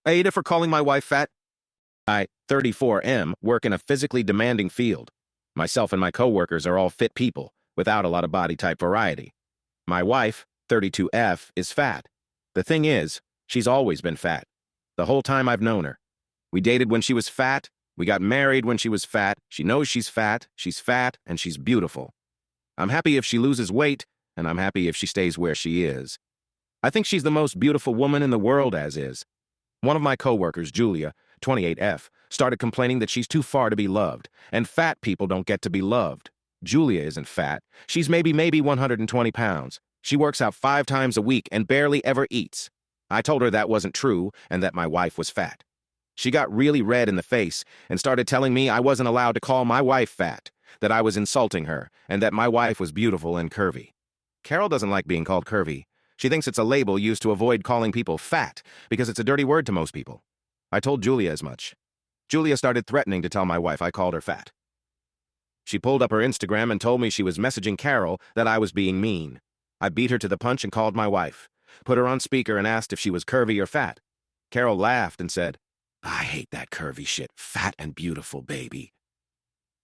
AITA for calling my wife fat. I, 34M, work in a physically demanding field. Myself and my coworkers are all fit people, without a lot of body type variety. My wife, 32F, is fat. The thing is, she's always been fat. The whole time I've known her. We dated when she was fat, we got married when she was fat, she knows she's fat, and she's beautiful. I'm happy if she loses weight, and I'm happy if she stays where she is. I think she's the most beautiful woman in the world as is. One of my coworkers, Julia, 28F, started complaining that she's too far to be loved, and fat people don't get to be loved. Julia isn't fat. She's maybe 120 pounds. She works out 5 times a week and barely ever eats. I told her that wasn't true and that my wife was fat. She got really red in the face and started telling me I wasn't allowed to call my wife fat, that I was insulting her, and that my wife was beautiful and curvy. Carol doesn't like being called curvy. She thinks it's a label used to avoid calling people fat because it's a dirty word to most people. I told Julia as much. Julia started threatening to tell my wife I called her fat. She pulled up her Instagram and told me she was messaging Carol that I was being mean. I beat her to the punch and called my wife, put her on speaker and asked if she was curvy or fat. Carol laughed and said, "I hate that curvy shit, fat and beautiful, baby."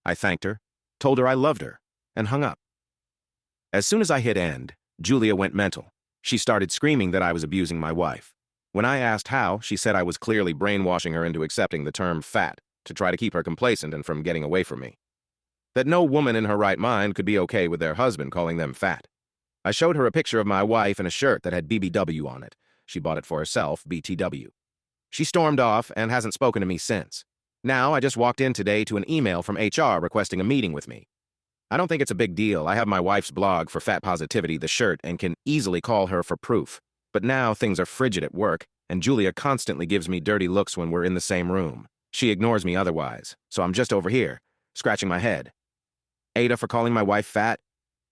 I thanked her, told her I loved her, and hung up. As soon as I hit end, Julia went mental. She started screaming that I was abusing my wife. When I asked how, she said I was clearly brainwashing her into accepting the term fat to try to keep her complacent and from getting away from me. That no woman in her right mind could be okay with their husband calling them fat. I showed her a picture of my wife in a shirt that had BBW on it. She bought it for herself, BTW. She stormed off and hasn't spoken to me since. Now, I just walked in today to an email from HR requesting a meeting with me. I don't think it's a big deal. I have my wife's blog for Fat Positivity, the shirt, and can easily call her for proof. But now things are frigid at work, and Julia constantly gives me dirty looks when we're in the same room. She ignores me otherwise, so I'm just over here, scratching my head. AITA for calling my wife fat?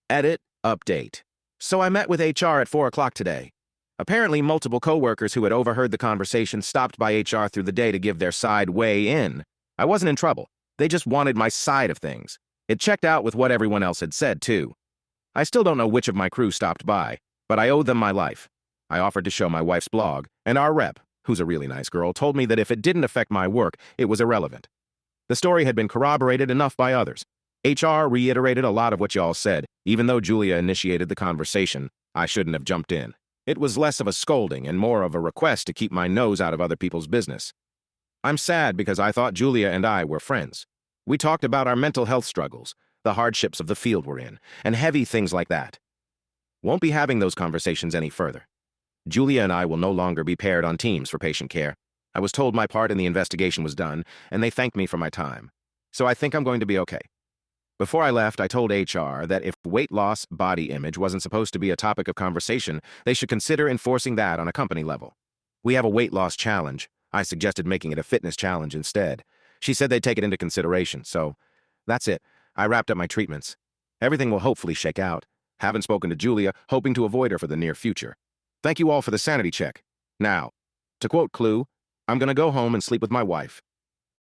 Edit, update. So I met with HR at 4 o'clock today. Apparently, multiple coworkers who had overheard the conversation stopped by HR through the day to give their side way in. I wasn't in trouble. They just wanted my side of things. It checked out with what everyone else had said, too. I still don't know which of my crew stopped by, but I owed them my life. I offered to show my wife's blog, and our rep, who's a really nice girl, told me that if it didn't affect my work, it was irrelevant. The story had been corroborated enough by others. HR reiterated a lot of what y'all said. Even though Julia initiated the conversation, I shouldn't have jumped in. It was less of a scolding and more of a request to keep my nose out of other people's business. I'm sad because I thought Julia and I were friends. We talked about our mental health struggles, the hardships of the field we're in, and heavy things like that. Won't be having those conversations any further. Julia and I will no longer be paired on teams for patient care. I was told my part in the investigation was done, and they thanked me for my time. So I think I'm going to be okay. Before I left, I told HR that if weight loss body image wasn't supposed to be a topic of conversation, they should consider enforcing that on a company level. We have a weight loss challenge. I suggested making it a fitness challenge instead. She said they'd take it into consideration, so that's it. I wrapped up my treatments. Everything will hopefully shake out. Haven't spoken to Julia, hoping to avoid her for the near future. Thank you all for the sanity check. Now, to quote Clue, I'm gonna go home and sleep with my wife.